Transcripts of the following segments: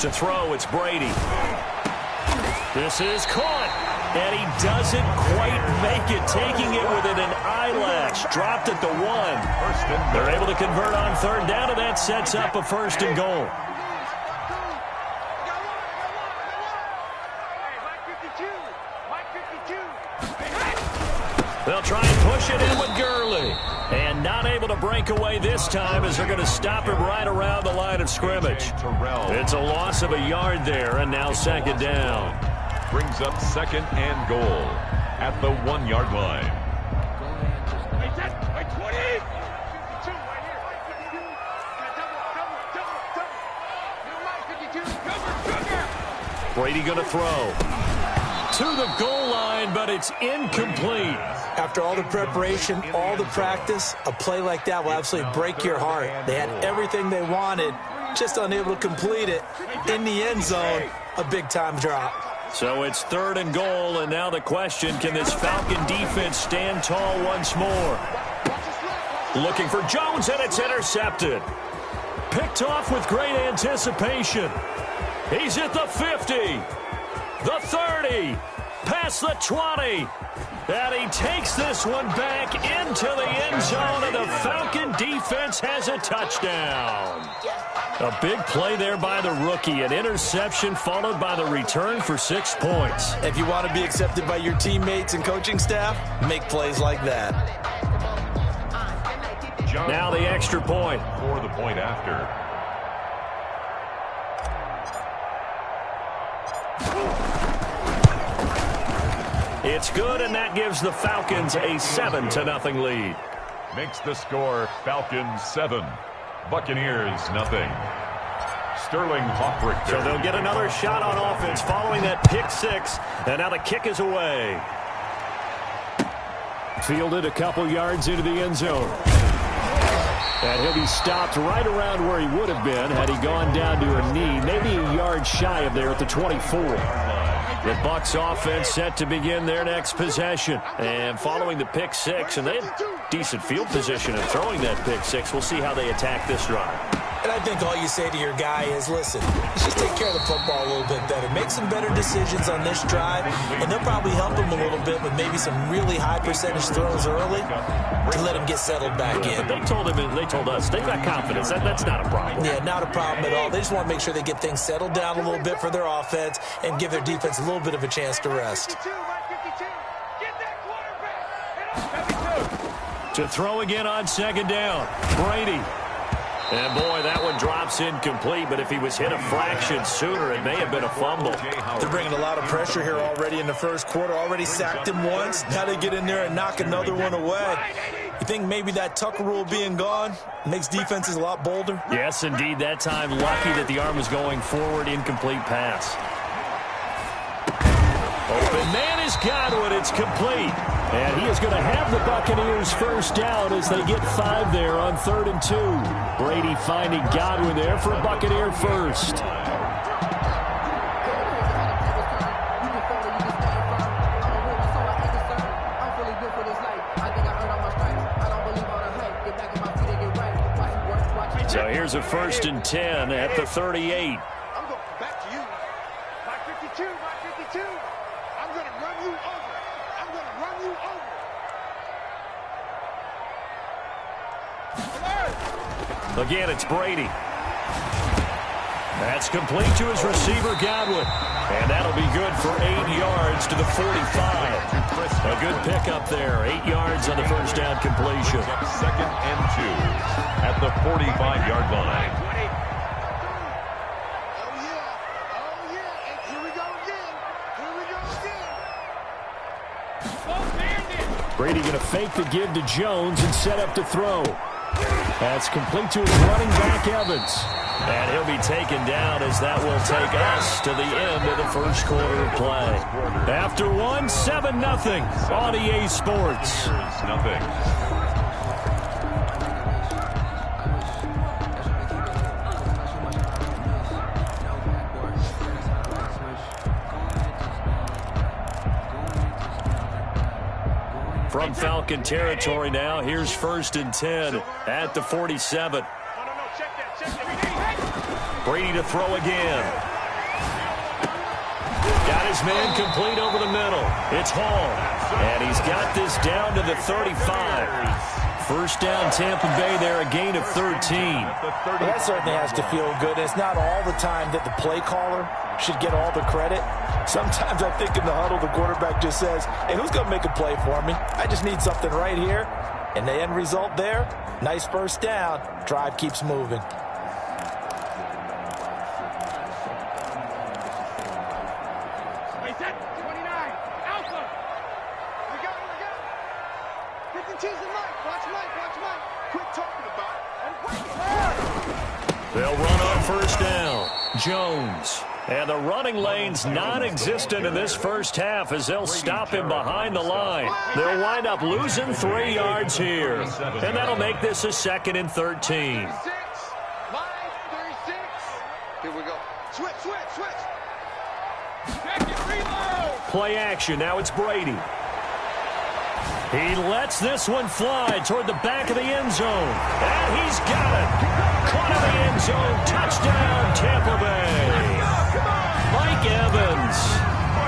To throw, it's Brady. This is caught, and he doesn't quite make it, taking it within an eyelash. Dropped at the 1. They're able to convert on third down, and that sets up a 1st and goal. They'll try and push it in with Gurley. And not able to break away this time as they're going to stop him right around the line of scrimmage. It's a loss of a yard there, and now 2nd down. Brings up 2nd and goal at the 1-yard line. Brady going to throw to the goal line, but it's incomplete. After all the preparation, all the practice, a play like that will absolutely break your heart. They had everything they wanted, just unable to complete it. In the end zone, a big-time drop. So it's 3rd and goal, and now the question, can this Falcon defense stand tall once more? Looking for Jones, and it's intercepted. Picked off with great anticipation. He's at the 50, the 30, past the 20. And he takes this one back into the end zone, and the Falcon defense has a touchdown. A big play there by the rookie. An interception followed by the return for 6 points. If you want to be accepted by your teammates and coaching staff, make plays like that. Now the extra point. For the point after. It's good, and that gives the Falcons a 7-0 lead. Makes the score Falcons 7, Buccaneers 0. Sterling Hoffrichter. So they'll get another shot on offense following that pick 6, and now the kick is away. Fielded a couple yards into the end zone. And he'll be stopped right around where he would have been had he gone down to a knee, maybe a yard shy of there at the 24. The Bucs offense set to begin their next possession. And following the pick 6, and they had decent field position in throwing that pick 6. We'll see how they attack this drive. And I think all you say to your guy is, listen, let's just take care of the football a little bit better. Make some better decisions on this drive, and they'll probably help him a little bit with maybe some really high percentage throws early to let him get settled back in. But they told us they've got confidence. That's not a problem. Yeah, not a problem at all. They just want to make sure they get things settled down a little bit for their offense and give their defense a little bit of a chance to rest. To throw again on 2nd down, Brady. And, boy, that one drops incomplete, but if he was hit a fraction sooner, it may have been a fumble. They're bringing a lot of pressure here already in the first quarter. Already sacked him once. Now they get in there and knock another one away. You think maybe that Tucker rule being gone makes defenses a lot bolder? Yes, indeed. That time, lucky that the arm was going forward, incomplete pass. Open man is Godwin. It's complete. And he is going to have the Buccaneers first down as they get 5 there on 3rd and 2. Brady finding Godwin there for a Buccaneer first. So here's a 1st and 10 at the 38. I'm going back to you. My 52, my 52. I'm going to run you over. I'm going to run you over. Again, it's Brady. That's complete to his receiver, Godwin. And that'll be good for 8 yards to the 45. A good pickup there. 8 yards on the first down completion. 2nd and 2 at the 45-yard line. Oh, yeah. And here we go again. Brady going to fake the give to Jones and set up to throw. That's complete to his running back, Evans. And he'll be taken down as that will take us to the end of the first quarter of play. After one, 7-0 on EA Sports. Nothing. From Falcon territory now, here's 1st and 10 at the 47. No, check that. Brady to throw again. Got his man complete over the middle. It's Hall. And he's got this down to the 35. First down, Tampa Bay there, a gain of 13. Well, that certainly has to feel good. It's not all the time that the play caller should get all the credit. Sometimes I think in the huddle, the quarterback just says, hey, who's going to make a play for me? I just need something right here. And the end result there, nice first down. Drive keeps moving. They'll run on first down. Jones. And the running lane's non-existent in this first half as they'll stop him behind the line. They'll wind up losing 3 yards here. And that'll make this a 2nd and 13. 36. Here we go. Switch. Check it, reload. Play action. Now it's Brady. He lets this one fly toward the back of the end zone. And he's got it. Caught in the end zone. Touchdown, Tampa Bay. Mike Evans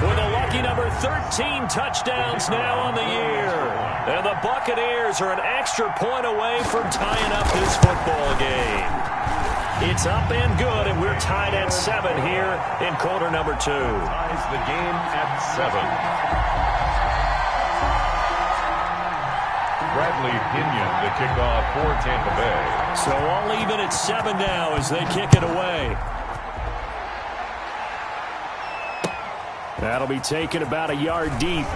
with a lucky number 13 touchdowns now on the year. And the Buccaneers are an extra point away from tying up this football game. It's up and good, and we're tied at 7 here in quarter number 2. Ties the game at 7. Bradley Pinion to kick off for Tampa Bay. So all even at 7 now as they kick it away. That'll be taken about a yard deep.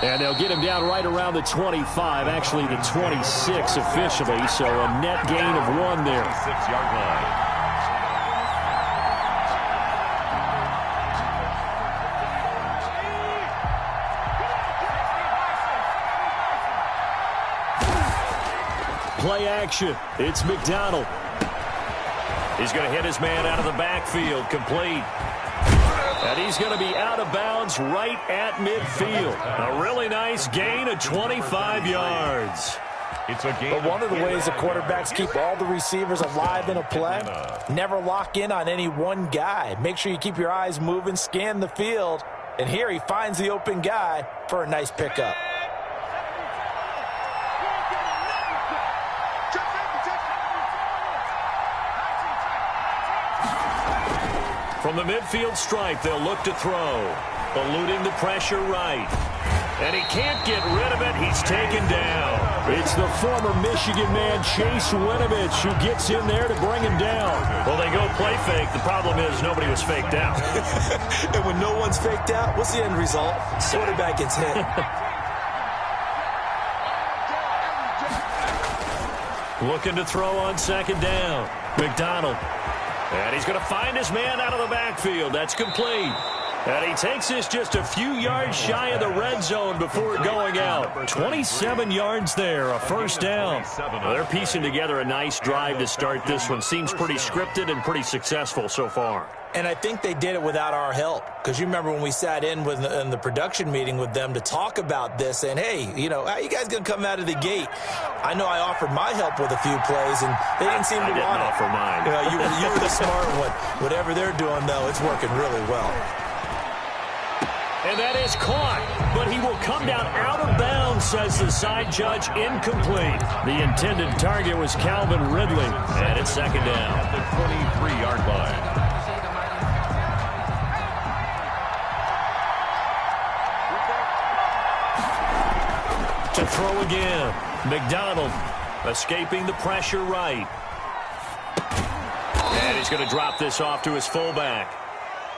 And they'll get him down right around the 25, actually the 26 officially, so a net gain of 1 there. 6-yard line. Play action. It's McDonald. He's going to hit his man out of the backfield, complete. And he's going to be out of bounds right at midfield. A really nice gain of 25 yards. It's a game. But one of the ways the quarterbacks keep all the receivers alive in a play, never lock in on any one guy. Make sure you keep your eyes moving, scan the field. And here he finds the open guy for a nice pickup. From the midfield stripe, they'll look to throw. Eluding the pressure right. And he can't get rid of it. He's taken down. It's the former Michigan man, Chase Winovich, who gets in there to bring him down. Well, they go play fake. The problem is nobody was faked out. And when no one's faked out, what's the end result? Quarterback gets hit. Looking to throw on 2nd down. McDonald. And he's going to find his man out of the backfield. That's complete. And he takes this just a few yards shy of the red zone before going out. 27 yards there, a first down. Well, they're piecing together a nice drive to start this one. Seems pretty scripted and pretty successful so far. And I think they did it without our help. Because you remember when we sat in the production meeting with them to talk about this, and hey, you know, how you guys going to come out of the gate? I know I offered my help with a few plays, and they didn't seem to want it. I didn't offer mine. You know, you were the smart one. Whatever they're doing, though, it's working really well. And that is caught, but he will come down out of bounds, says the side judge, incomplete. The intended target was Calvin Ridley, and it's 2nd down. At the 23-yard line. To throw again. McDonald escaping the pressure right. And he's going to drop this off to his fullback.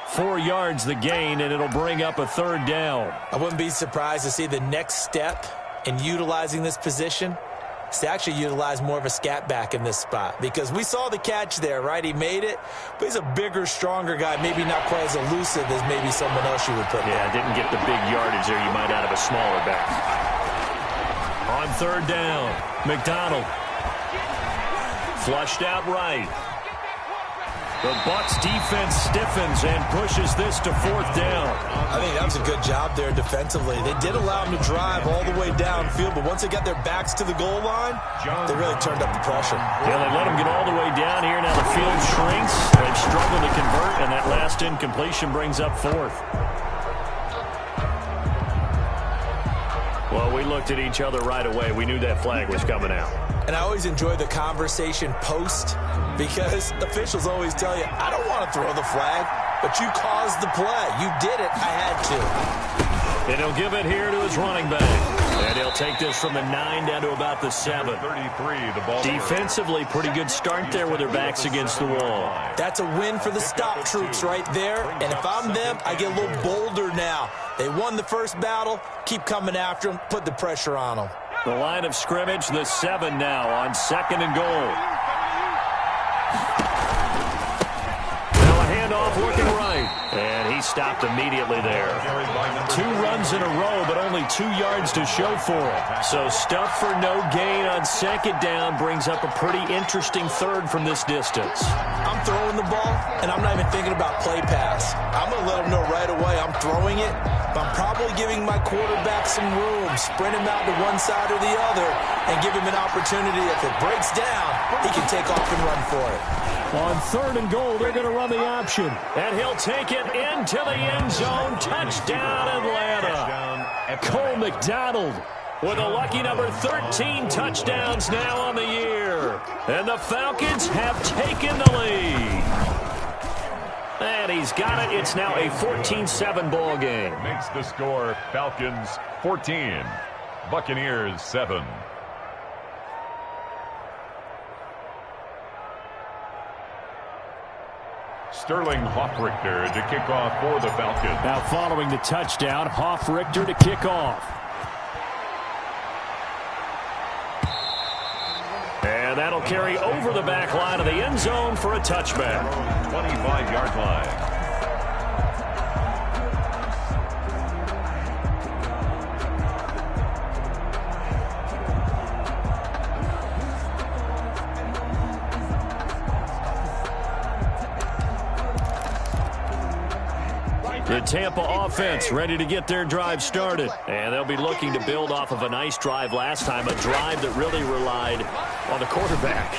4 yards the gain, and it'll bring up a 3rd down. I wouldn't be surprised to see the next step in utilizing this position is to actually utilize more of a scat back in this spot. Because we saw the catch there, right? He made it, but he's a bigger, stronger guy, maybe not quite as elusive as maybe someone else you would put there. Yeah, didn't get the big yardage there you might out of a smaller back. On 3rd down, McDonald. Flushed out right. The Bucs defense stiffens and pushes this to 4th down. I think that was a good job there defensively. They did allow them to drive all the way downfield, but once they got their backs to the goal line, they really turned up the pressure. Yeah, they let them get all the way down here. Now the field shrinks. They've struggled to convert, and that last incompletion brings up 4th. Well, we looked at each other right away. We knew that flag was coming out. And I always enjoy the conversation post because officials always tell you, I don't want to throw the flag, but you caused the play. You did it. I had to. And he'll give it here to his running back. And he'll take this from the 9 down to about the 7. 33, the ball. Defensively, pretty good start there with their backs against the wall. That's a win for the stop troops right there. And if I'm them, I get a little bolder now. They won the first battle. Keep coming after them. Put the pressure on them. The line of scrimmage, the 7 now on 2nd and goal. Now a handoff looking right. And he stopped immediately there. 2 runs in a row, but only 2 yards to show for it. So stuff for no gain on 2nd down brings up a pretty interesting 3rd from this distance. I'm throwing the ball, and I'm not even thinking about play pass. I'm going to let them know right away I'm throwing it, but I'm probably giving my quarterback some room, sprint him out to one side or the other, and give him an opportunity. If it breaks down, he can take off and run for it. On 3rd and goal, they're going to run the option. And he'll take it into the end zone. Touchdown, Atlanta. Cole McDonald with a lucky number 13 touchdowns now on the year. And the Falcons have taken the lead. And he's got it. It's now a 14-7 ball game. Makes the score Falcons 14, Buccaneers 7. Sterling Hoffrichter to kick off for the Falcons. Now following the touchdown, Hoffrichter to kick off. And that'll carry over the back line of the end zone for a touchback. 25-yard line. The Tampa offense ready to get their drive started. And they'll be looking to build off of a nice drive last time, a drive that really relied on the quarterback.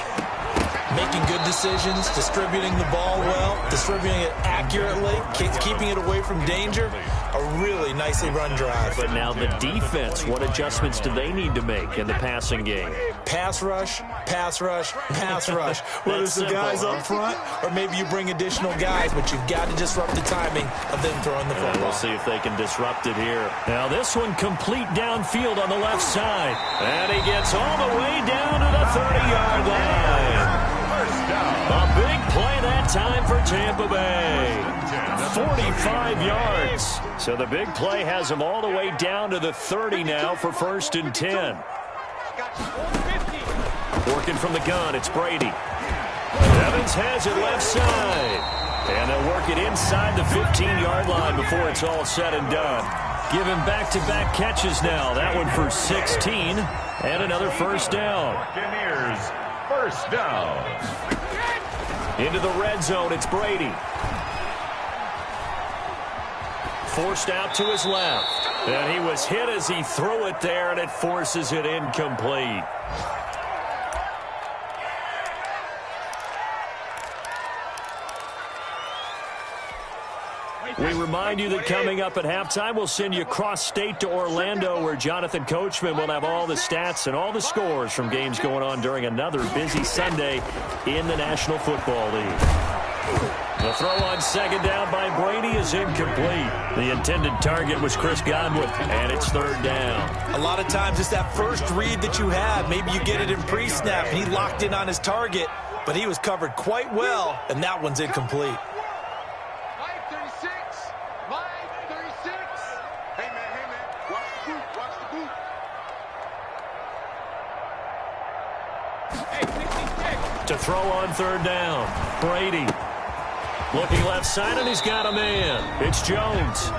Making good decisions, distributing the ball well, distributing it accurately, keeping it away from danger. A really nicely run drive. But now the defense, what adjustments do they need to make in the passing game? Pass rush, pass rush, pass rush. Whether it's the guys up front or maybe you bring additional guys, but you've got to disrupt the timing of them throwing the football. We'll see if they can disrupt it here. Now this one complete downfield on the left side. And he gets all the way down to the 30-yard line. A big play that time for Tampa Bay. 45 yards. So the big play has him all the way down to the 30 now for 1st and 10. Working from the gun, it's Brady. Evans has it left side. And they'll work it inside the 15-yard line before it's all said and done. Give him back-to-back catches now. That one for 16 and another 1st down. Buccaneers, 1st down. Into the red zone, it's Brady. Forced out to his left. And he was hit as he threw it there, and it forces it incomplete. We remind you that coming up at halftime, we'll send you cross-state to Orlando, where Jonathan Coachman will have all the stats and all the scores from games going on during another busy Sunday in the National Football League. The throw on 2nd down by Brady is incomplete. The intended target was Chris Godwin, and it's 3rd down. A lot of times it's that first read that you have. Maybe you get it in pre-snap, and he locked in on his target, but he was covered quite well, and that one's incomplete. To throw on 3rd down, Brady. Looking left side, and he's got a man. It's Jones.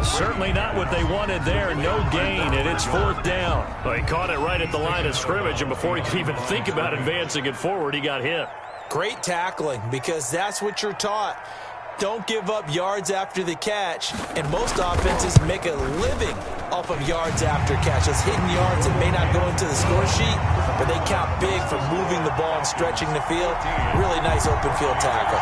Certainly not what they wanted there. No gain, and it's 4th down. Well, he caught it right at the line of scrimmage, and before he could even think about advancing it forward, he got hit. Great tackling, because that's what you're taught. Don't give up yards after the catch, and most offenses make a living off of yards after catch. Those hidden yards that may not go into the score sheet, but they count big for moving the ball and stretching the field. Really nice open field tackle.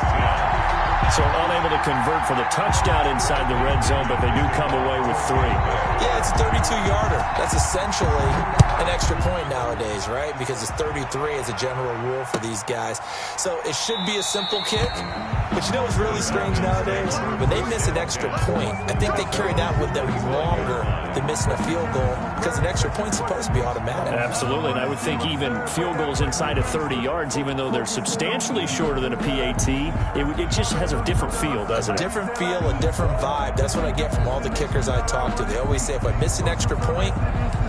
So unable to convert for the touchdown inside the red zone, but they do come away with 3. Yeah, it's a 32-yarder. That's essentially an extra point nowadays, right? Because it's 33 as a general rule for these guys. So it should be a simple kick. But you know what's really strange nowadays? When they miss an extra point, I think they carry that with them longer than missing a field goal, because an extra point's supposed to be automatic. Absolutely, and I would think even field goals inside of 30 yards, even though they're substantially shorter than a PAT, it just has a different feel, doesn't it? A different feel, a different vibe. That's what I get from all the kickers I talk to. They always say, if I miss an extra point,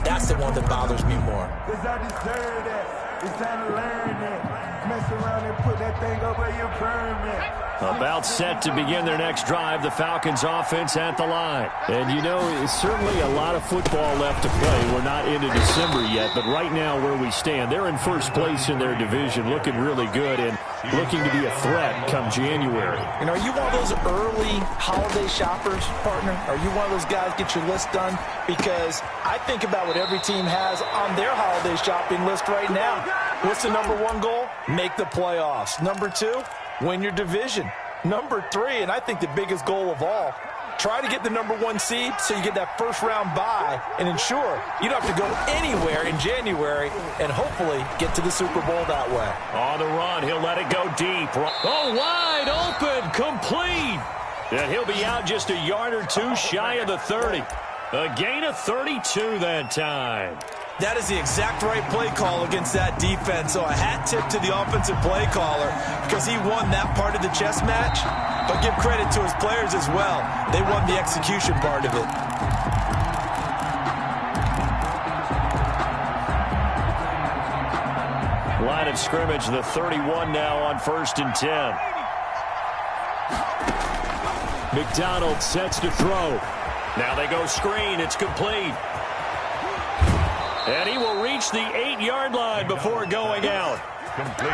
that's the one that bothers me more. Because I deserve that. It's time to learn that. Mess around and put that thing over your permit. About set to begin their next drive, the Falcons offense at the line. And you know, it's certainly a lot of football left to play. We're not into December yet, but right now where we stand, they're in first place in their division, looking really good and looking to be a threat come January. And are you one of those early holiday shoppers, partner? Are you one of those guys get your list done? Because I think about what every team has on their holiday shopping list right now. What's the number 1 goal? Make the playoffs. Number 2, win your division. Number 3, and I think the biggest goal of all, try to get the number 1 seed so you get that first-round bye and ensure you don't have to go anywhere in January and hopefully get to the Super Bowl that way. On the run, he'll let it go deep. Oh, wide open, complete. And he'll be out just a yard or 2 shy of the 30. A gain of 32 that time. That is the exact right play call against that defense. So a hat tip to the offensive play caller, because he won that part of the chess match. But give credit to his players as well. They won the execution part of it. Line of scrimmage, the 31 now on 1st and 10. McDonald sets to throw. Now they go screen. It's complete. And he will reach the 8-yard line before going out.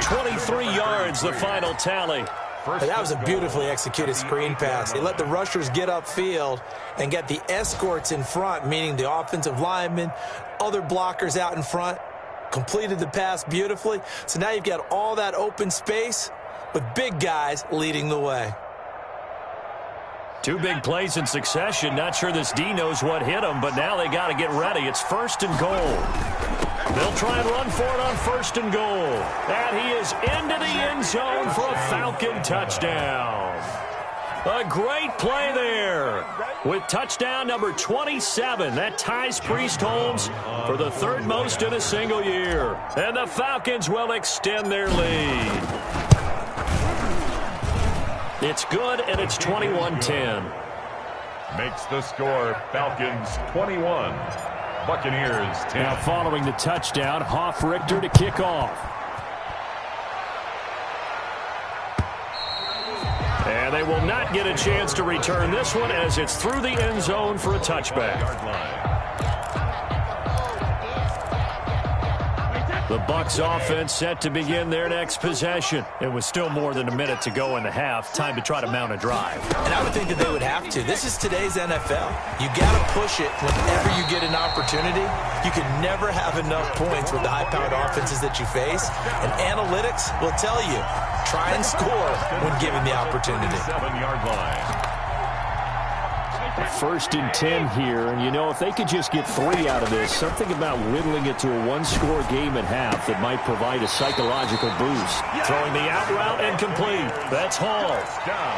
23 yards, the final tally. That was a beautifully executed screen pass. They let the rushers get upfield and get the escorts in front, meaning the offensive linemen, other blockers out in front, completed the pass beautifully. So now you've got all that open space with big guys leading the way. 2 big plays in succession. Not sure this D knows what hit him, but now they got to get ready. It's 1st and goal. They'll try and run for it on 1st and goal. And he is into the end zone for a Falcon touchdown. A great play there with touchdown number 27. That ties Priest Holmes for the 3rd most in a single year. And the Falcons will extend their lead. It's good, and it's 21-10. Makes the score Falcons 21, Buccaneers 10. Now following the touchdown, Hoff-Richter to kick off. And they will not get a chance to return this one as it's through the end zone for a touchback. The Bucs offense set to begin their next possession. It was still more than a minute to go in the half. Time to try to mount a drive. And I would think that they would have to. This is today's NFL. You got to push it whenever you get an opportunity. You can never have enough points with the high-powered offenses that you face. And analytics will tell you, try and score when given the opportunity. 7-yard line. 1st and 10 here, and you know, if they could just get 3 out of this, something about whittling it to a 1-score game at half that might provide a psychological boost. Throwing the out route and complete. That's Hall.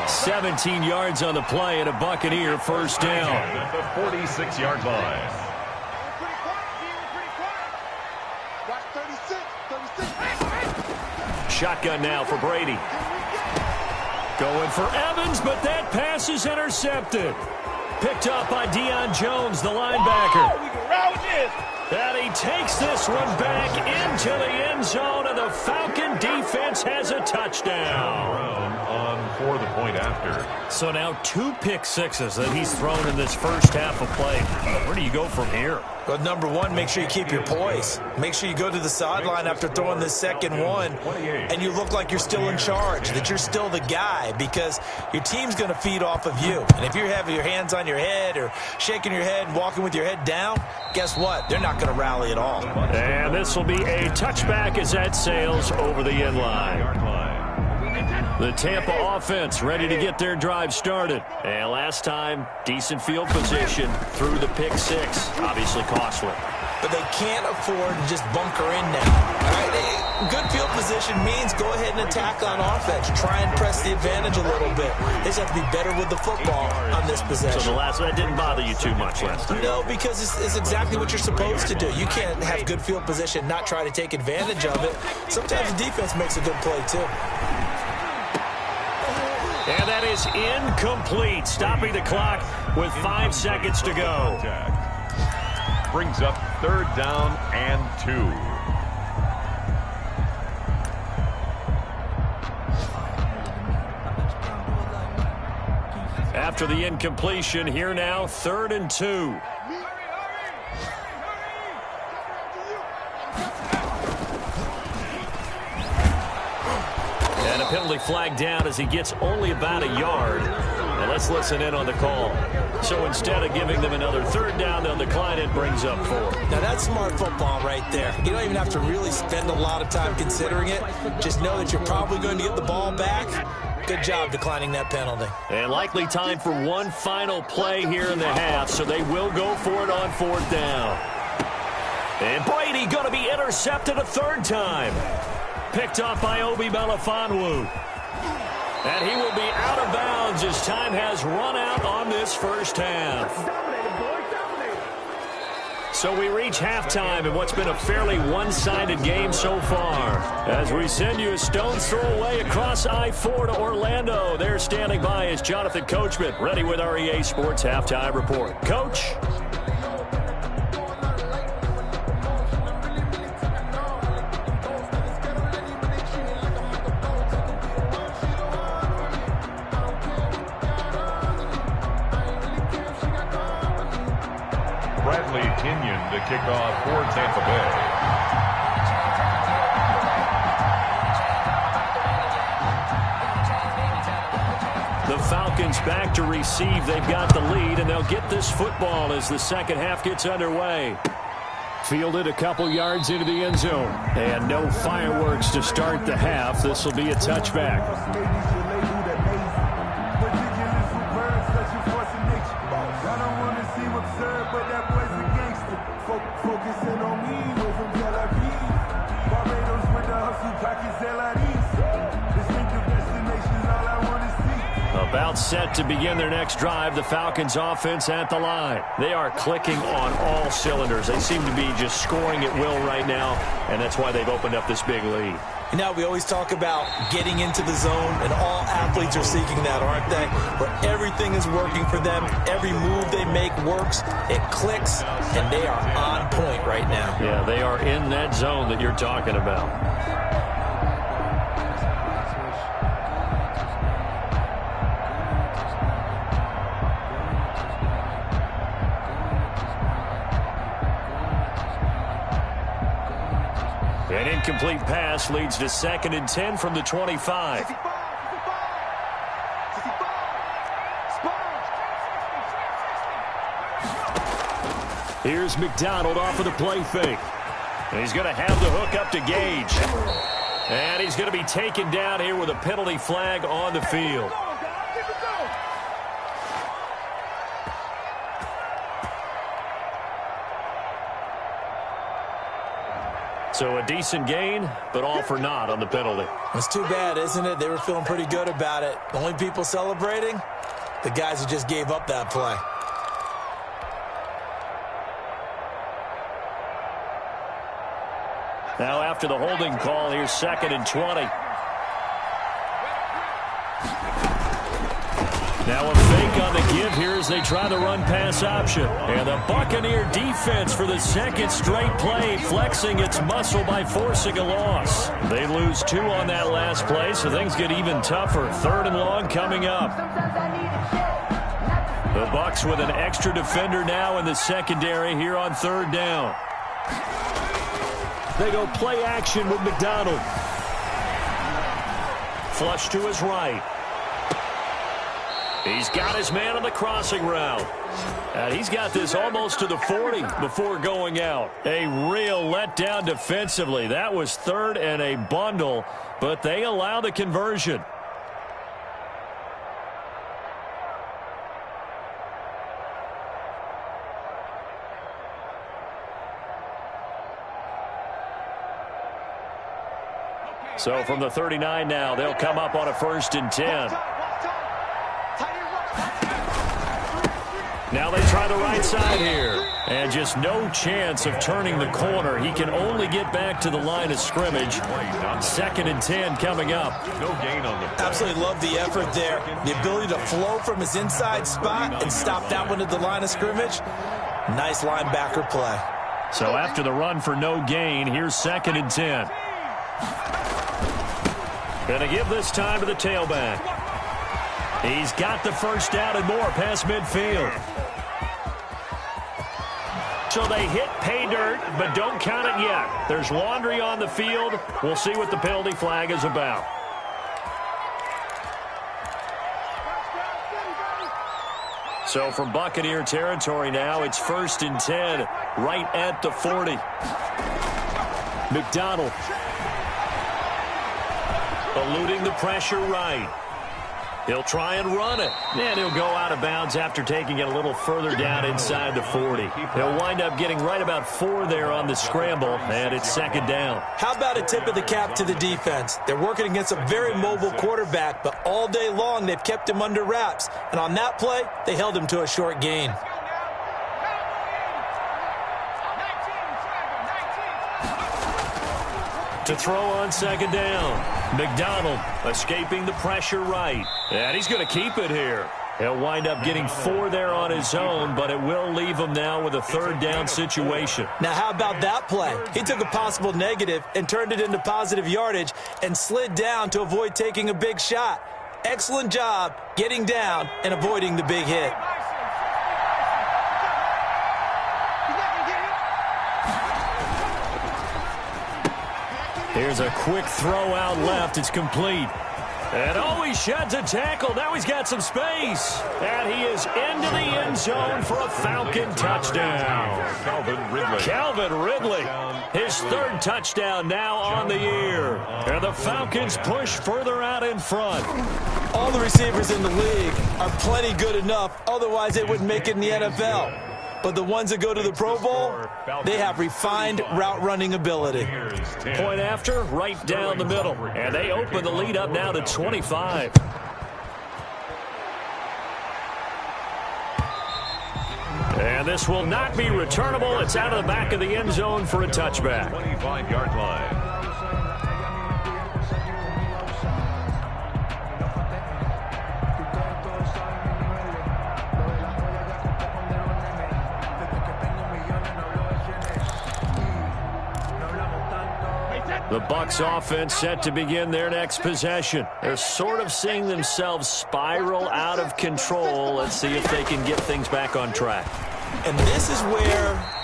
17 yards on the play and a Buccaneer first down. At the 46-yard line. Shotgun now for Brady. Going for Evans, but that pass is intercepted. Picked up by Deion Jones, the linebacker. Oh, we can route this. And he takes this one back into the end zone, and the Falcon defense has a touchdown. On for the point after. So now 2 pick sixes that he's thrown in this first half of play. Where do you go from here? Well, number one, make sure you keep your poise. Make sure you go to the sideline after throwing this second one, and you look like you're still in charge, that you're still the guy, because your team's going to feed off of you. And if you're having your hands on your head or shaking your head and walking with your head down, guess what? They're not going to rally at all. And this will be a touchback as that sails over the end line. The Tampa offense ready to get their drive started. And last time, decent field position through the pick six. Obviously costly. But they can't afford to just bunker in now. All right? Good field position means go ahead and attack on offense. Try and press the advantage a little bit. They just have to be better with the football on this possession. So the last one, that didn't bother you too much last time? No, because it's exactly what you're supposed to do. You can't have good field position, not try to take advantage of it. Sometimes the defense makes a good play, too. And that is incomplete, stopping the clock with 5 seconds to go. Brings up 3rd down and 2. After the incompletion, here now, 3rd and 2. And a penalty flag down as he gets only about a yard. And let's listen in on the call. So instead of giving them another 3rd down, they'll decline it, brings up 4. Now that's smart football right there. You don't even have to really spend a lot of time considering it. Just know that you're probably going to get the ball back. Good job declining that penalty. And likely time for one final play here in the half, so they will go for it on 4th down. And Brady going to be intercepted a 3rd time. Picked off by Obi Melifonwu. And he will be out of bounds as time has run out on this first half. So we reach halftime in what's been a fairly one-sided game so far. As we send you a stone's throw away across I-4 to Orlando. There standing by is Jonathan Coachman, ready with our EA Sports Halftime Report. Coach? Bradley Kenyon to kick off for Tampa Bay. The Falcons back to receive. They've got the lead, and they'll get this football as the second half gets underway. Fielded a couple yards into the end zone. And no fireworks to start the half. This will be a touchback. Focusing on me, we're from Tel Aviv. Barbados with the hustle, pockets Distinctive destinations, all I want to see. About set to begin their next drive, the Falcons offense at the line. They are clicking on all cylinders. They seem to be just scoring at will right now, and that's why they've opened up this big lead. You know, we always talk about getting into the zone, and all athletes are seeking that, aren't they? Where everything is working for them, every move they make works, it clicks, and they are on point right now. Yeah, they are in that zone that you're talking about. An incomplete pass leads to 2nd and 10 from the 25. Here's McDonald off of the play fake. And he's going to have the hook up to Gage. And he's going to be taken down here with a penalty flag on the field. So a decent gain, but all for naught on the penalty. It's too bad, isn't it? They were feeling pretty good about it. The only people celebrating, the guys who just gave up that play. Now after the holding call, here's 2nd and 20. Now a fake on the give here as they try the run-pass option. And the Buccaneer defense for the second straight play, flexing its muscle by forcing a loss. They lose 2 on that last play, so things get even tougher. 3rd and long coming up. The Bucs with an extra defender now in the secondary here on 3rd down. They go play action with McDonald. Flush to his right. He's got his man on the crossing route. And he's got this almost to the 40 before going out. A real letdown defensively. That was 3rd and a bundle, but they allow the conversion. So from the 39 now, they'll come up on a 1st and 10. Now they try the right side here. And just no chance of turning the corner. He can only get back to the line of scrimmage. 2nd and 10 coming up. No gain on the play. Absolutely love the effort there. The ability to flow from his inside spot and stop that one at the line of scrimmage. Nice linebacker play. So after the run for no gain, here's 2nd and 10. Going to give this time to the tailback. He's got the first down and more past midfield. So they hit pay dirt, but don't count it yet. There's laundry on the field. We'll see what the penalty flag is about. So from Buccaneer territory now, it's 1st and 10, right at the 40. McDonald. Eluding the pressure right. He'll try and run it. And he'll go out of bounds after taking it a little further down inside the 40. He'll wind up getting right about 4 there on the scramble, and it's 2nd down. How about a tip of the cap to the defense? They're working against a very mobile quarterback, but all day long they've kept him under wraps. And on that play, they held him to a short gain. To throw on 2nd down. McDonald escaping the pressure right. And he's going to keep it here. He'll wind up getting 4 there on his own, but it will leave him now with a 3rd down situation. Now, how about that play? He took a possible negative and turned it into positive yardage and slid down to avoid taking a big shot. Excellent job getting down and avoiding the big hit. Here's a quick throw out left. It's complete. And he sheds a tackle. Now he's got some space. And he is into the end zone for a Falcon touchdown. Calvin Ridley. His 3rd touchdown now on the year. And the Falcons push further out in front. All the receivers in the league are plenty good enough. Otherwise, they wouldn't make it in the NFL. But the ones that go to the Pro Bowl, they have refined route running ability. Point after, right down the middle. And they open the lead up now to 25. And this will not be returnable. It's out of the back of the end zone for a touchback. 25-yard line. The Bucs offense set to begin their next possession. They're sort of seeing themselves spiral out of control. Let's see if they can get things back on track. And this is where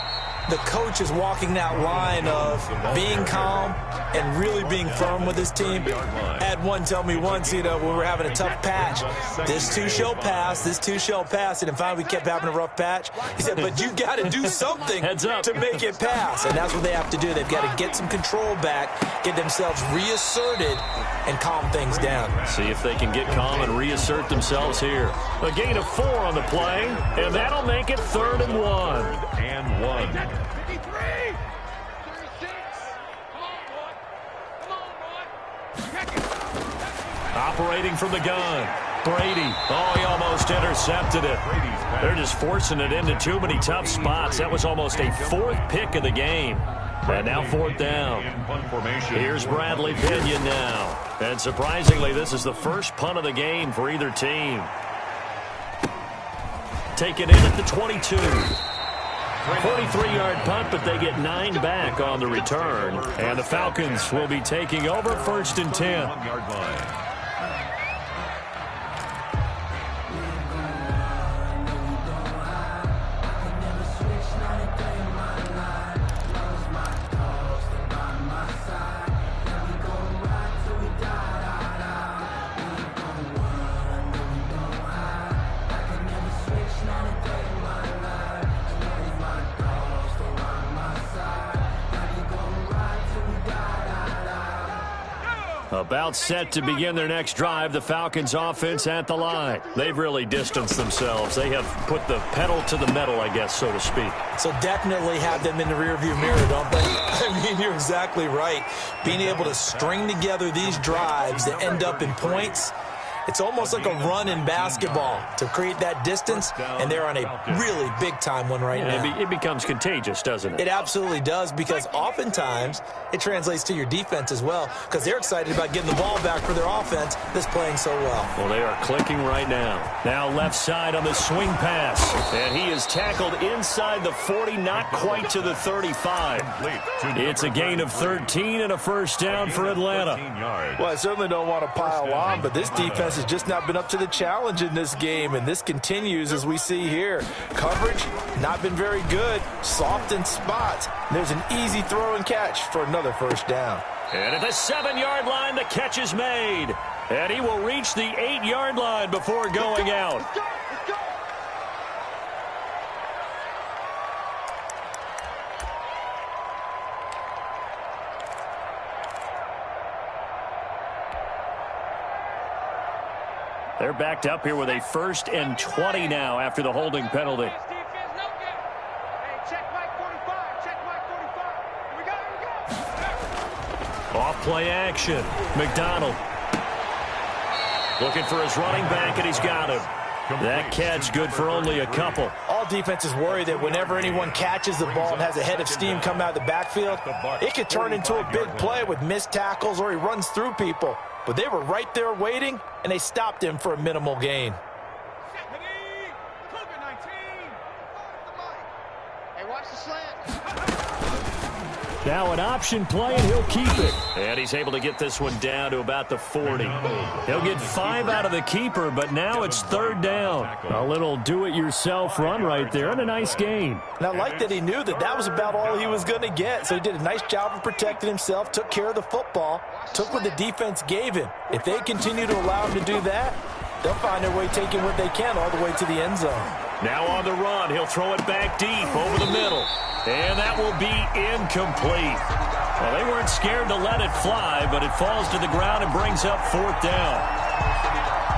the coach is walking that line of being calm and really being firm with his team. I had one tell me once, when we were having a tough patch, this too shall pass, this too shall pass. And finally we kept having a rough patch. He said, but you got to do something to make it pass. And that's what they have to do. They've got to get some control back, get themselves reasserted, and calm things down. See if they can get calm and reassert themselves here. A gain of 4 on the play, and that'll make it 3rd and 1. 3rd and 1. Operating from the gun. Brady. He almost intercepted it. They're just forcing it into too many tough spots. That was almost a 4th pick of the game. And now 4th down. Here's Bradley Pinion now. And surprisingly, this is the first punt of the game for either team. taken in at the 22. 43-yard punt, but they get 9 back on the return. And the Falcons will be taking over 1st and 10. 1-yard line. About set to begin their next drive, the Falcons offense at the line. They've really distanced themselves. They have put the pedal to the metal, I guess, so to speak. So definitely have them in the rearview mirror, don't they? I mean, you're exactly right. Being able to string together these drives that end up in points, it's almost like a run in basketball to create that distance, and they're on a really big-time one right now. It becomes contagious, doesn't it? It absolutely does, because oftentimes it translates to your defense as well, because they're excited about getting the ball back for their offense that's playing so well. Well, they are clicking right now. Now left side on the swing pass, and he is tackled inside the 40, not quite to the 35. It's a gain of 13 and a first down for Atlanta. Well, I certainly don't want to pile on, but this defense has just not been up to the challenge in this game, and this continues as we see here. Coverage, not been very good. Soft in spots. There's an easy throw and catch for another first down. And at the 7-yard line, the catch is made. And he will reach the 8-yard line before going out. Let's go. They're backed up here with a 1st and 20 now after the holding penalty. Hey, check Mike 45. Check Mike 45. Here we go. Off play action. McDonald looking for his running back, and he's got him. That catch good for only a couple. All defenses worry that whenever anyone catches the ball and has a head of steam come out of the backfield, it could turn into a big play with missed tackles or he runs through people. But they were right there waiting, and they stopped him for a minimal gain. Hey, watch the slant. Now an option play, and he'll keep it. And he's able to get this one down to about the 40. He'll get 5 out of the keeper, but now it's 3rd down. A little do-it-yourself run right there, and a nice gain. And I like that he knew that that was about all he was going to get. So he did a nice job of protecting himself, took care of the football, took what the defense gave him. If they continue to allow him to do that, they'll find their way taking what they can all the way to the end zone. Now on the run, he'll throw it back deep over the middle. And that will be incomplete. Well, they weren't scared to let it fly, but it falls to the ground and brings up 4th down.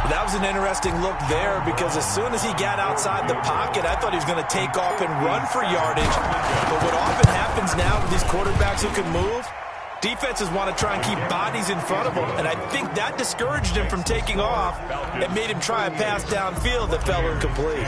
That was an interesting look there, because as soon as he got outside the pocket, I thought he was going to take off and run for yardage. But what often happens now with these quarterbacks who can move, defenses want to try and keep bodies in front of them, and I think that discouraged him from taking off and made him try a pass downfield that fell incomplete.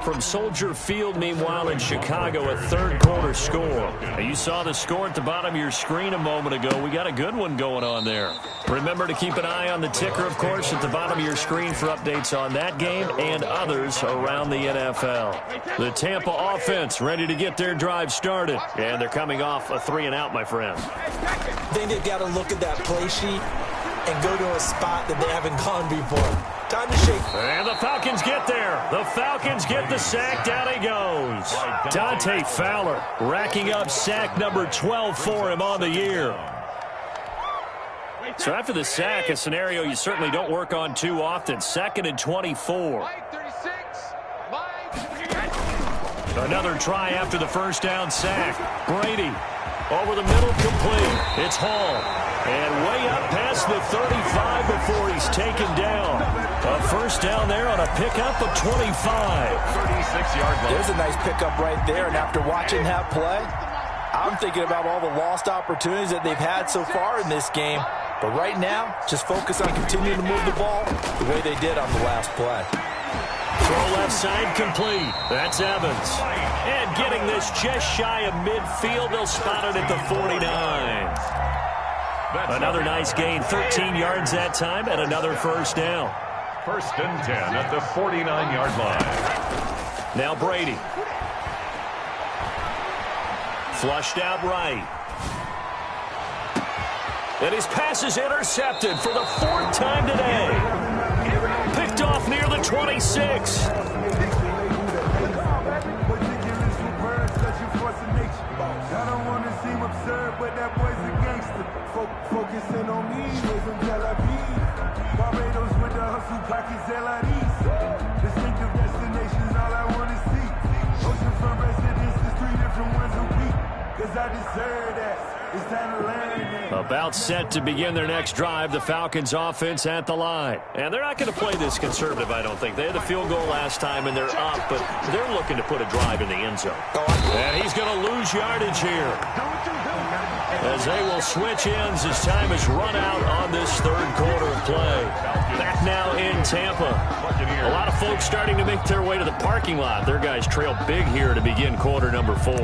From Soldier Field, meanwhile, in Chicago, a 3rd quarter score. Now, you saw the score at the bottom of your screen a moment ago. We got a good one going on there. Remember to keep an eye on the ticker, of course, at the bottom of your screen for updates on that game and others around the NFL. The Tampa offense ready to get their drive started, and they're coming off a 3-and-out, my friend. I think they've got to look at that play sheet and go to a spot that they haven't gone before. Time to shake. And the Falcons get there. The Falcons get the sack. Down he goes. Dante Fowler racking up sack number 12 for him on the year. So after the sack, a scenario you certainly don't work on too often. 2nd and 24. Another try after the first down sack. Brady over the middle, complete. It's Hall. And way up past the 35 before he's taken down. A first down there on a pickup of 25. 36-yard line. There's a nice pickup right there, and after watching that play, I'm thinking about all the lost opportunities that they've had so far in this game. But right now, just focus on continuing to move the ball the way they did on the last play. Throw left side complete. That's Evans. And getting this just shy of midfield, they'll spot it at the 49. Another nice gain, 13 yards that time, and another first down. First and 10 at the 49-yard line. Now Brady. Flushed out right. And his pass is intercepted for the 4th time today. Picked off near the 26. I don't want to seem absurd, but that boy's a gangster. Focusing on me, we're from Tel Aviv. Barbados with the hustle, pockets LIDs. Distinctive destinations, all I want to see. Oceanfront residences, 3 different ones a week. Cause I deserve that. It's time to learn that. About set to begin their next drive, the Falcons offense at the line. And they're not going to play this conservative, I don't think. They had the field goal last time, and they're up, but they're looking to put a drive in the end zone. And he's going to lose yardage here, as they will switch ends as time has run out on this 3rd quarter of play. Back now in Tampa. A lot of folks starting to make their way to the parking lot. Their guys trail big here to begin quarter number 4.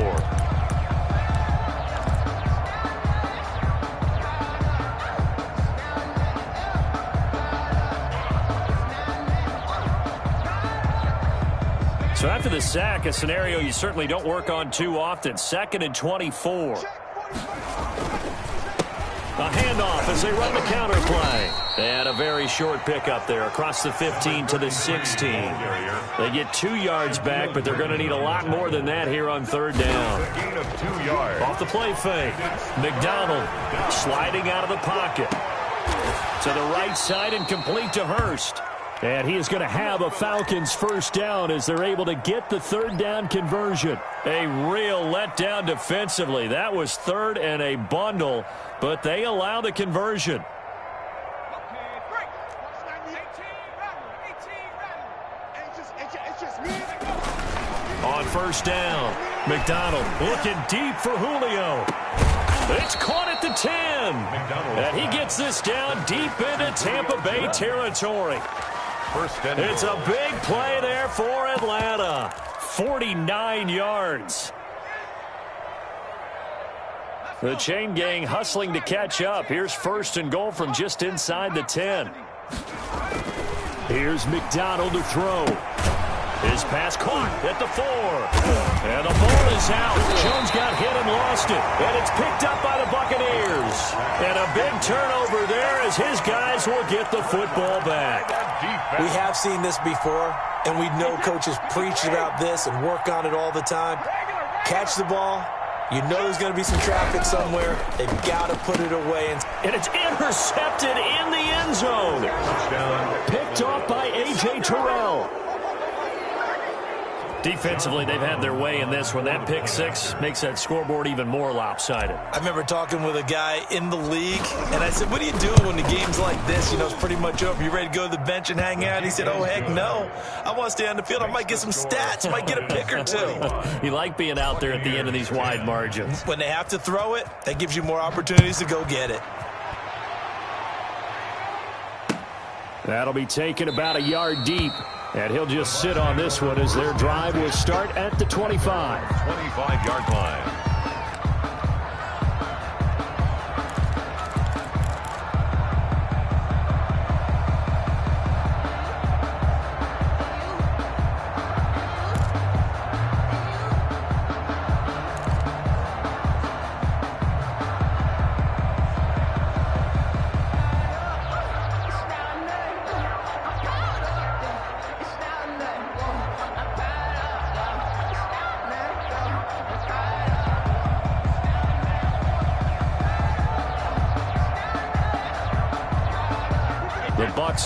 So after the sack, a scenario you certainly don't work on too often. 2nd and 24. A handoff as they run the counter play. And a very short pickup there across the 15 to the 16. They get 2 yards back, but they're going to need a lot more than that here on 3rd down. Gain of 2 yards. Off the play fake. McDonald sliding out of the pocket. To the right side and complete to Hurst. And he is going to have a Falcons 1st down as they're able to get the 3rd down conversion. A real letdown defensively. That was 3rd and a bundle, but they allow the conversion. On 1st down, McDonald looking deep for Julio. It's caught at the 10. And he gets this down deep into Tampa Bay territory. It's a big play there for Atlanta. 49 yards. The chain gang hustling to catch up. Here's 1st and goal from just inside the 10. Here's McDonald to throw. His pass caught at the 4. And the ball is out. Jones got hit and lost it. And it's picked up by the Buccaneers. And a big turnover there as his guys will get the football back. We have seen this before, and we know coaches preach about this and work on it all the time. Catch the ball. You know there's going to be some traffic somewhere. They've got to put it away. And it's intercepted in the end zone. Picked off by A.J. Terrell. Defensively, they've had their way in this one. That pick 6 makes that scoreboard even more lopsided. I remember talking with a guy in the league, and I said, what are you doing when the game's like this? You know, it's pretty much over. You ready to go to the bench and hang out? And he said, oh, heck no. I want to stay on the field. I might get some stats. I might get a pick or 2. You like being out there at the end of these wide margins. When they have to throw it, that gives you more opportunities to go get it. That'll be taken about a yard deep. And he'll just sit on this one as their drive will start at the 25. 25-yard line.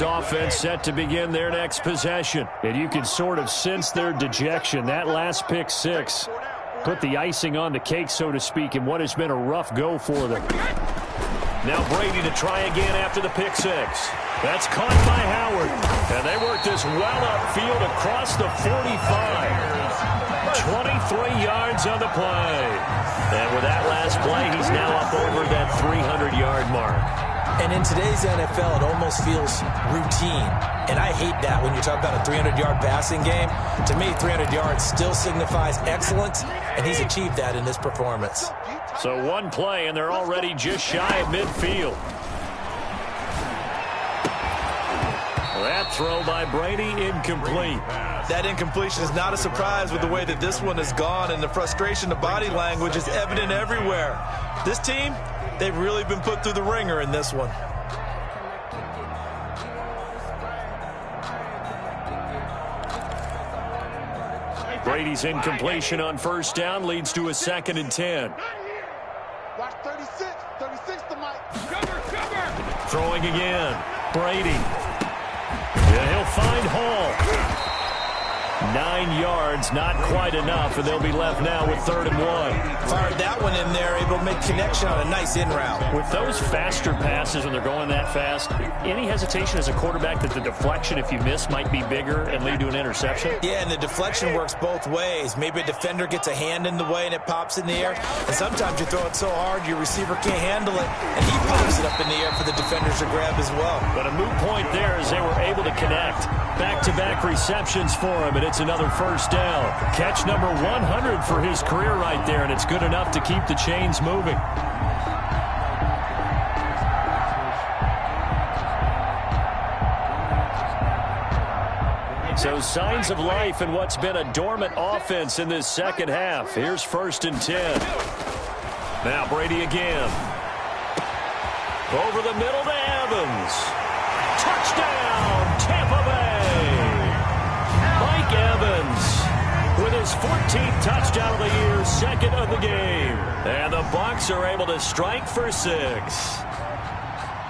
Offense set to begin their next possession. And you can sort of sense their dejection. That last pick 6 put the icing on the cake, so to speak, in what has been a rough go for them. Now Brady to try again after the pick 6. That's caught by Howard. And they work this well upfield across the 45. 23 yards on the play. And with that last play, he's now up over that 300-yard mark. And in today's NFL, it almost feels routine. And I hate that when you talk about a 300-yard passing game. To me, 300 yards still signifies excellence, and he's achieved that in this performance. So one play, and they're already just shy of midfield. Well, That throw by Brady, incomplete. That incompletion is not a surprise with the way that this one has gone, and the frustration, the body language is evident everywhere. This team, they've really been put through the ringer in this one. Brady's incompletion on first down leads to a 2nd and 10. Watch 36. 36 to Mike. Cover. Throwing again. Brady. Yeah, he'll find Hall. 9 yards, not quite enough, and they'll be left now with 3rd and 1. Fired that one in there, able to make connection on a nice in route. With those faster passes when they're going that fast, any hesitation as a quarterback that the deflection, if you miss, might be bigger and lead to an interception? Yeah, and the deflection works both ways. Maybe a defender gets a hand in the way and it pops in the air, and sometimes you throw it so hard your receiver can't handle it, and he pops it up in the air for the defenders to grab as well. But a moot point there as they were able to connect. Back-to-back receptions for him, and it's another first down. Catch number 100 for his career right there, and it's good enough to keep the chains moving. So signs of life in what's been a dormant offense in this second half. Here's 1st and 10. Now Brady again. Over the middle to Evans. Touchdown, Tampa Bay. Mike Evans with his 14th touchdown of the year, 2nd of the game. And the Bucs are able to strike for 6.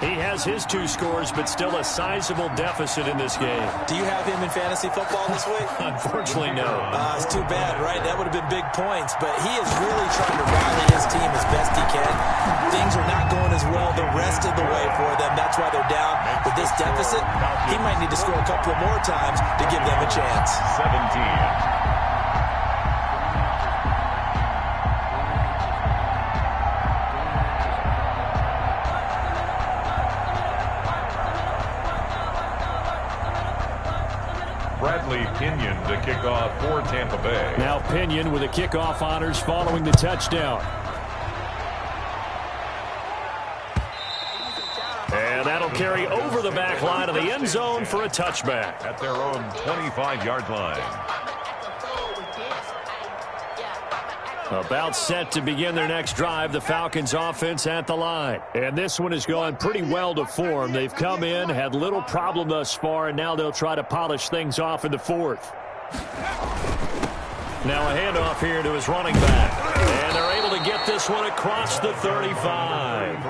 He has his 2 scores, but still a sizable deficit in this game. Do you have him in fantasy football this week? Unfortunately, no. It's too bad, right? That would have been big points, but he is really trying to rally his team as best he can. Things are not going as well the rest of the way for them. That's why they're down. With this deficit, he might need to score a couple of more times to give them a chance. 17. Bradley Pinion to kick off for Tampa Bay. Now Pinion with the kickoff honors following the touchdown. And that'll carry over the back line of the end zone for a touchback. At their own 25-yard line. About set to begin their next drive, the Falcons offense at the line. And this one has gone pretty well to form. They've come in, had little problem thus far, and now they'll try to polish things off in the 4th. Now a handoff here to his running back. And they're able to get this one across the 35.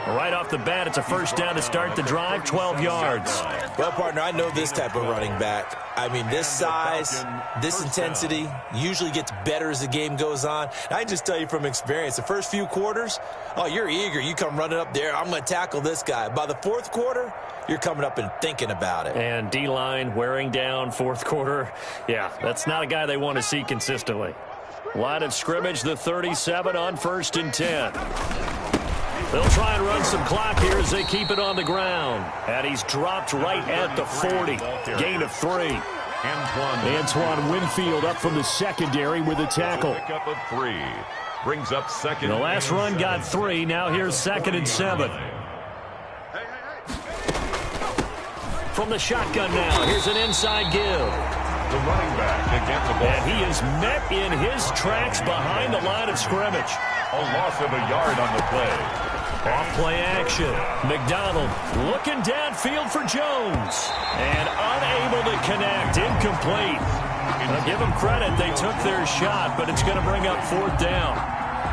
Right off the bat, it's a first down to start the drive, 12 yards. Well, partner, I know this type of running back. I mean, this size, this intensity usually gets better as the game goes on. And I can just tell you from experience, the first few quarters, oh, you're eager. You come running up there, I'm going to tackle this guy. By the 4th quarter, you're coming up and thinking about it. And D-line wearing down 4th quarter. Yeah, that's not a guy they want to see consistently. Line of scrimmage, the 37 on 1st and 10. They'll try and run some clock here as they keep it on the ground. And he's dropped right at the 40. Gain of 3. Antoine Winfield up from the secondary with a tackle. Pick up of 3. Brings up 2nd. The last run got 3. Now here's 2nd and 7. From the shotgun now. Here's an inside give. The running back against the ball. And he is met in his tracks behind the line of scrimmage. A loss of a yard on the play. Off-play action. McDonald looking downfield for Jones. And unable to connect. Incomplete. I'll give them credit. They took their shot, but it's going to bring up 4th down.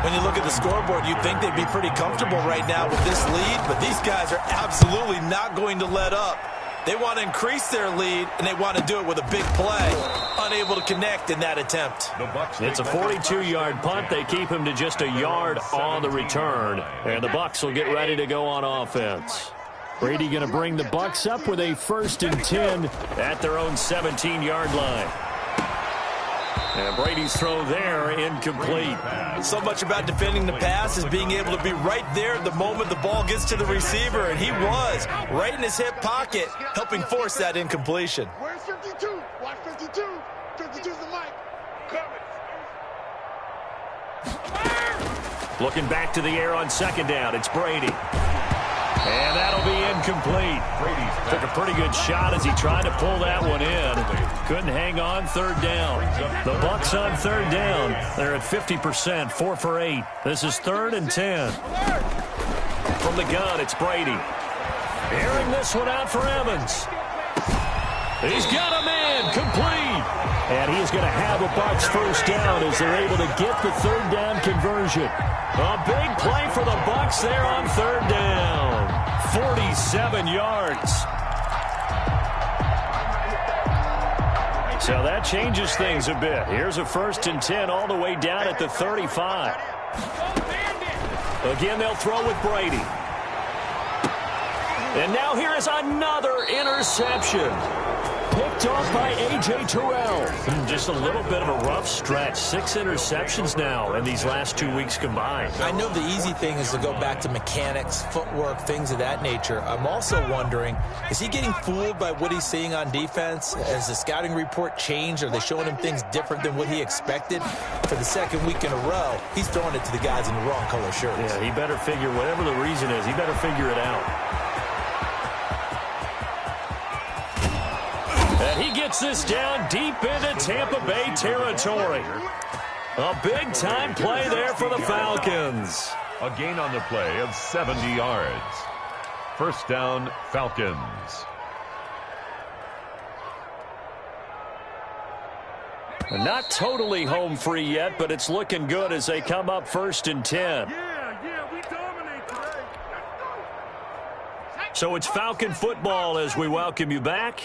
When you look at the scoreboard, you'd think they'd be pretty comfortable right now with this lead, but these guys are absolutely not going to let up. They want to increase their lead, and they want to do it with a big play. Unable to connect in that attempt. It's a 42-yard punt. They keep him to just a yard on the return. And the Bucs will get ready to go on offense. Brady going to bring the Bucs up with a 1st and 10 at their own 17-yard line. And Brady's throw there incomplete. So much about defending the pass is being able to be right there at the moment the ball gets to the receiver, and he was right in his hip pocket, helping force that incompletion. Where's 52? Watch 52. 52's the mic. Looking back to the air on 2nd down. It's Brady. And that'll be incomplete. Took a pretty good shot as he tried to pull that one in. Couldn't hang on third down. The Bucs on third down. They're at 50%, 4 for 8. This is 3rd and 10. From the gun, it's Brady. Airing this one out for Evans. He's got a man, complete. And he's going to have a Bucs first down as they're able to get the third down conversion. A big play for the Bucs there on third down. 47 yards. So that changes things a bit. Here's a 1st and 10 all the way down at the 35. Again, they'll throw with Brady. And now here is another interception. Picked off by A.J. Terrell. Just a little bit of a rough stretch. 6 interceptions now in these last 2 weeks combined. I know the easy thing is to go back to mechanics, footwork, things of that nature. I'm also wondering, is he getting fooled by what he's seeing on defense? Has the scouting report changed? Are they showing him things different than what he expected? For the 2nd week in a row, he's throwing it to the guys in the wrong color shirts. Yeah, he better figure, whatever the reason is, he better figure it out. And he gets this down deep into Tampa Bay territory. A big-time play there for the Falcons. A gain on the play of 70 yards. First down, Falcons. Not totally home free yet, but it's looking good as they come up 1st and 10. Yeah, we dominate today. So it's Falcon football as we welcome you back.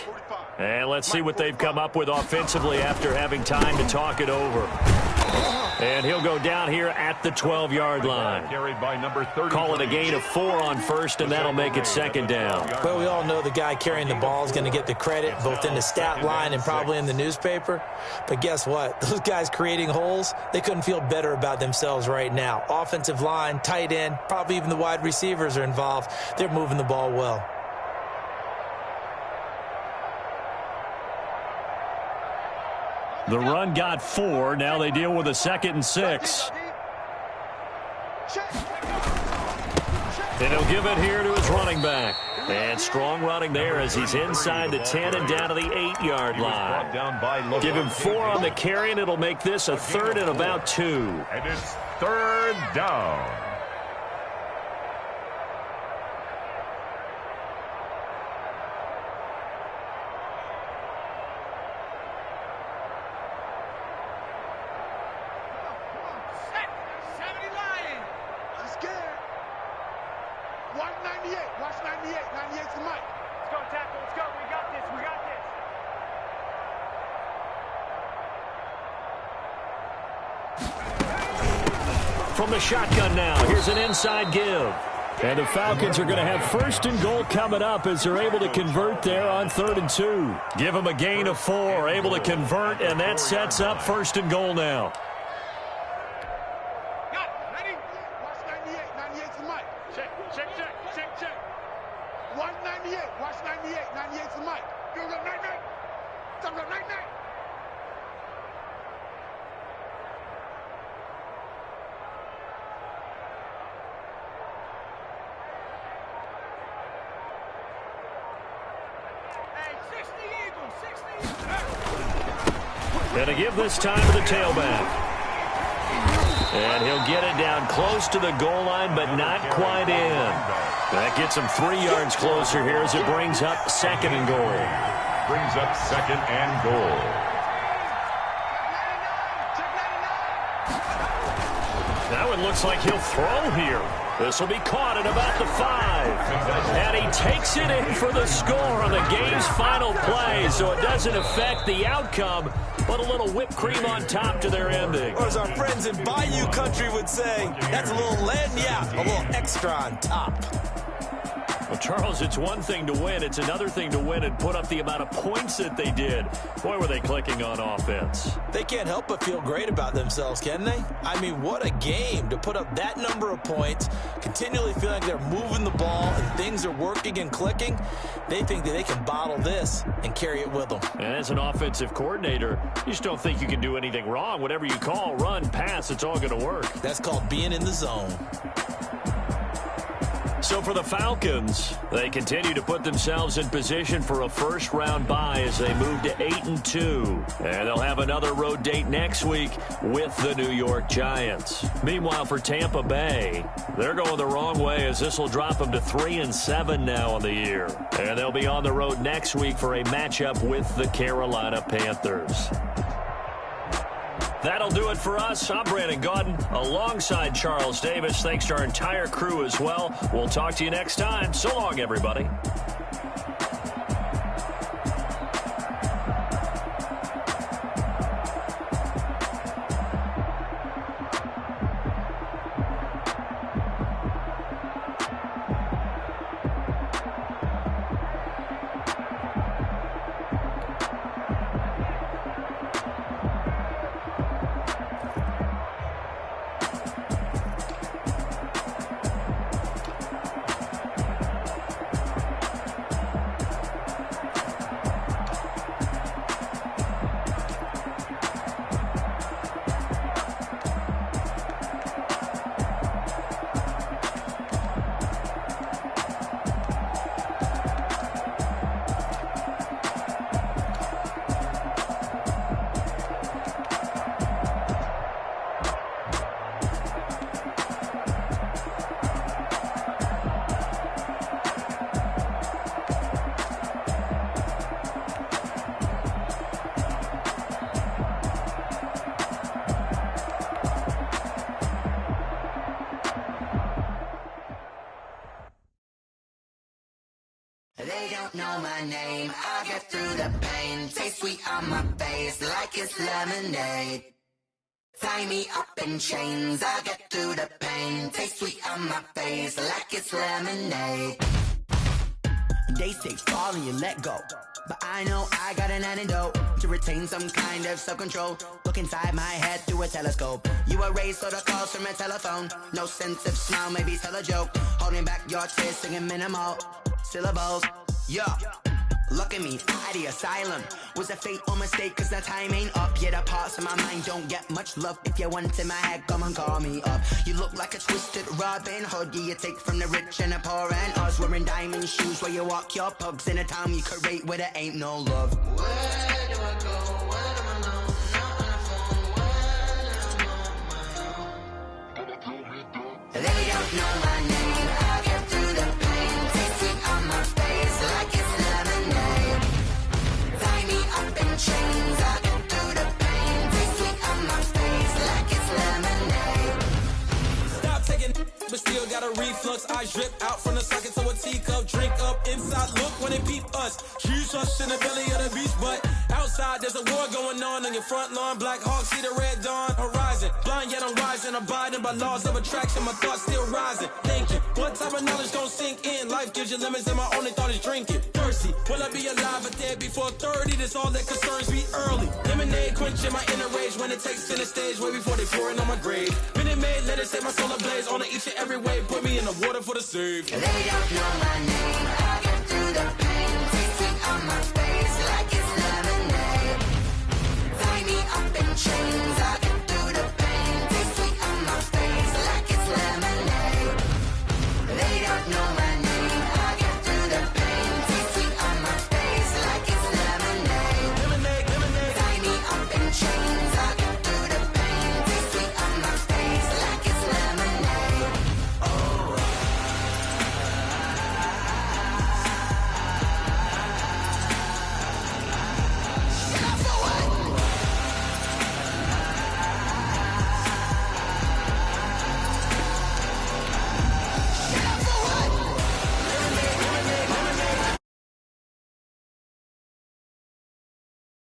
And let's see what they've come up with offensively after having time to talk it over. And he'll go down here at the 12-yard line. Carried by number 30. Call it a gain of 4 on 1st, and that'll make it 2nd down. Well, we all know the guy carrying the ball is going to get the credit, both in the stat line and probably in the newspaper. But guess what? Those guys creating holes, they couldn't feel better about themselves right now. Offensive line, tight end, probably even the wide receivers are involved. They're moving the ball well. The run got 4. Now they deal with a 2nd and 6. And he'll give it here to his running back. And strong running there as he's inside the 10 and down to the 8-yard line. Give him 4 on the carry, and it'll make this a 3rd and about 2. And it's 3rd down. From the shotgun now, here's an inside give. And the Falcons are going to have 1st and goal coming up as they're able to convert there on 3rd and 2. Give them a gain of 4, able to convert, and that sets up 1st and goal now. Ready? Watch 98. 98's the mic. Check. 198. Watch 98. 98's the mic. Go, night. Go, night. And to give this time to the tailback. And he'll get it down close to the goal line, but not quite in. That gets him 3 yards closer here as it brings up 2nd and goal. Brings up 2nd and goal. Now it looks like he'll throw here. This will be caught at about the 5. And he takes it in for the score on the game's final play, so it doesn't affect the outcome, but a little whipped cream on top to their ending. Or as our friends in Bayou Country would say, that's a little lagniappe, a little extra on top. Well, Charles, it's one thing to win. It's another thing to win and put up the amount of points that they did. Boy, were they clicking on offense. They can't help but feel great about themselves, can they? I mean, what a game to put up that number of points, continually feel like they're moving the ball and things are working and clicking. They think that they can bottle this and carry it with them. And as an offensive coordinator, you just don't think you can do anything wrong. Whatever you call, run, pass, it's all going to work. That's called being in the zone. So for the Falcons, they continue to put themselves in position for a first-round bye as they move to 8-2. And they'll have another road date next week with the New York Giants. Meanwhile, for Tampa Bay, they're going the wrong way as this will drop them to 3-7 now on the year. And they'll be on the road next week for a matchup with the Carolina Panthers. That'll do it for us. I'm Brandon Gaudin alongside Charles Davis. Thanks to our entire crew as well. We'll talk to you next time. So long, everybody. They don't know my name, I get through the pain. Taste sweet on my face like it's lemonade. Tie me up in chains, I get through the pain. Taste sweet on my face like it's lemonade. They say fall and you let go, but I know I got an antidote to retain some kind of self-control. Look inside my head through a telescope. You erase all the calls from a telephone. No sense of smile, maybe tell a joke. Holding back your tears, singing minimal syllables. Yeah, look at me, at the asylum. Was a fate or mistake, cause the time ain't up. Yet the parts of my mind don't get much love. If you want in my head, come and call me up. You look like a twisted Robin Hood. You take from the rich and the poor and us. Wearing diamond shoes where you walk your pugs in a town you create where there ain't no love. Where do I go? Where do I know? Not on the phone. When I'm on my own. They don't know my name. I get through the pain. Taste it on my face like it's lemonade. Tie me up in chains. I get through the pain. Taste it on my face like it's lemonade. Stop taking, but still got a reflux. I drip out from the socket to a teacup. Drink up inside. Look when they peep us. Huge us in the belly of the beast, but outside there's a war going on your front lawn. Black Hawk see the red dawn horizon. Blind yet I'm rising, abiding by laws of attraction. My thoughts still rising. Thinking, what type of knowledge gon' sink in? Life gives you lemons and my only thought is drinking. Thirsty, will I be alive or dead before 30? That's all that concerns me early. Lemonade quenching my inner rage when it takes center stage way before they pour it on my grave. Minute Maid, let it set my soul ablaze on each and every way. Put me in the water for the save. They don't know